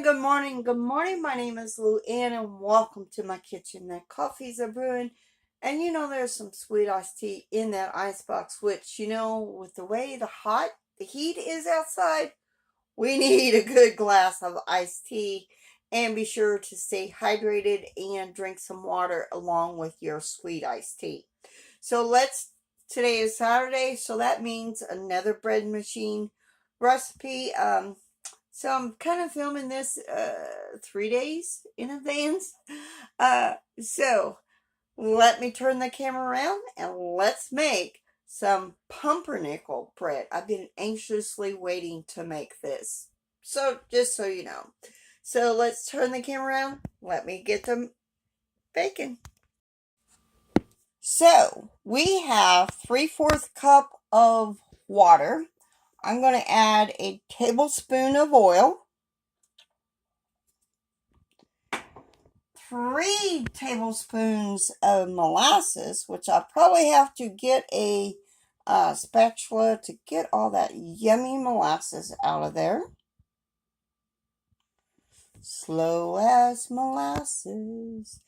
good morning, good morning. My name is LouAnn and welcome to my kitchen. The coffees are brewing and there's some sweet iced tea in that icebox, which with the way the heat is outside, we need a good glass of iced tea, and be sure to stay hydrated and drink some water along with your sweet iced tea. Today is Saturday, so that means another bread machine recipe. So I'm kind of filming this 3 days in advance. So let me turn the camera around and let's make some pumpernickel bread. I've been anxiously waiting to make this. So just so you know. So let's turn the camera around. Let me get them baking. So we have 3/4 cup of water. I'm going to add a tablespoon of oil, 3 tablespoons of molasses, which I probably have to get a spatula to get all that yummy molasses out of there. Slow as molasses.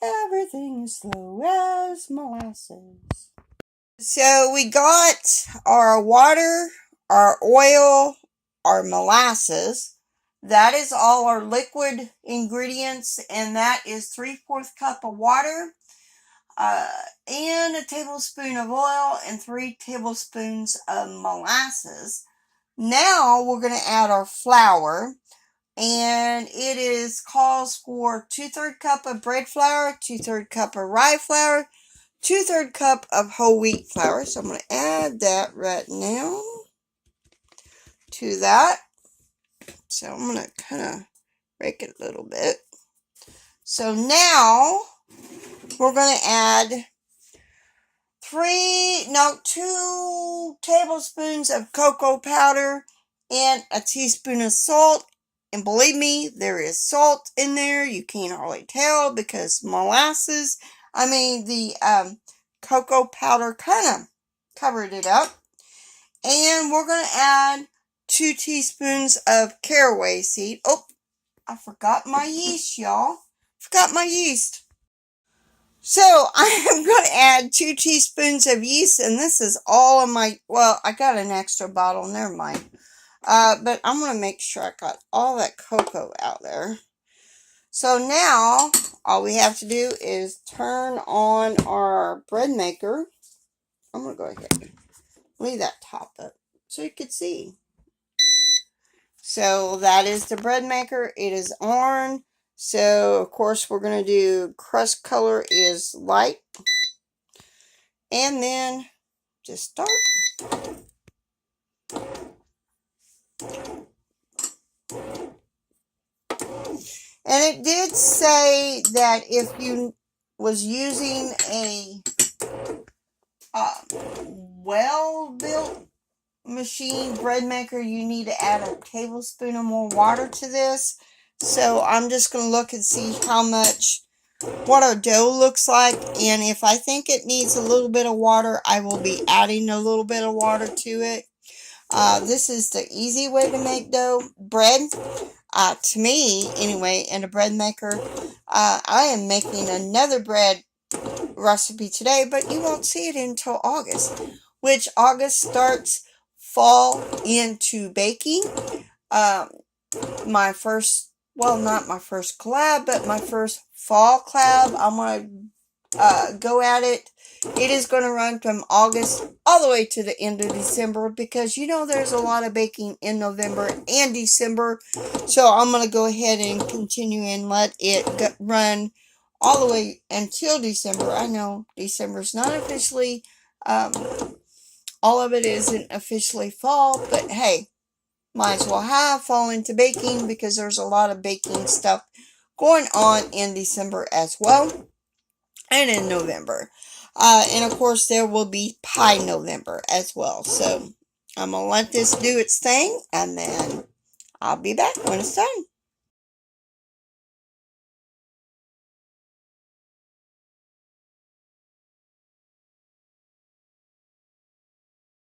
Everything is slow as molasses. So we got our water, our oil, our molasses. That is all our liquid ingredients, and that is 3/4 cup of water, and a tablespoon of oil, and 3 tablespoons of molasses. Now we're going to add our flour, and calls for 2/3 cup of bread flour, 2/3 cup of rye flour, 2/3 cup of whole wheat flour. So I'm going to add that right now to that. So I'm going to kind of break it a little bit. So now we're going to add 2 tablespoons of cocoa powder and a teaspoon of salt. And believe me, there is salt in there. You can't hardly tell because the cocoa powder kind of covered it up. And we're going to add 2 teaspoons of caraway seed. Oh, I forgot my yeast, y'all. Forgot my yeast. So I am going to add 2 teaspoons of yeast, and this is all of my, well, I got an extra bottle, never mind. But I'm going to make sure I got all that cocoa out there. So now, all we have to do is turn on our bread maker. I'm going to go ahead and leave that top up so you can see. So that is the bread maker. It is on. So, of course, we're going to do crust color is light. And then just start. And it did say that if you was using a well-built machine bread maker, you need to add a tablespoon or more water to this. So I'm just going to look and see what our dough looks like, and if I think it needs a little bit of water, I will be adding a little bit of water to it. This is the easy way to make bread, to me anyway, in a bread maker. I am making another bread recipe today, but you won't see it until August, which August starts fall into baking. Not my first collab, but my first fall collab. I'm going to go at it. It is going to run from August all the way to the end of December because there's a lot of baking in November and December. So I'm going to go ahead and continue and let it run all the way until December. I know December's not officially, all of it isn't officially fall, but hey, might as well have fall into baking because there's a lot of baking stuff going on in December as well, and in November. And of course, there will be Pie November as well. So I'm going to let this do its thing, and then I'll be back when it's done.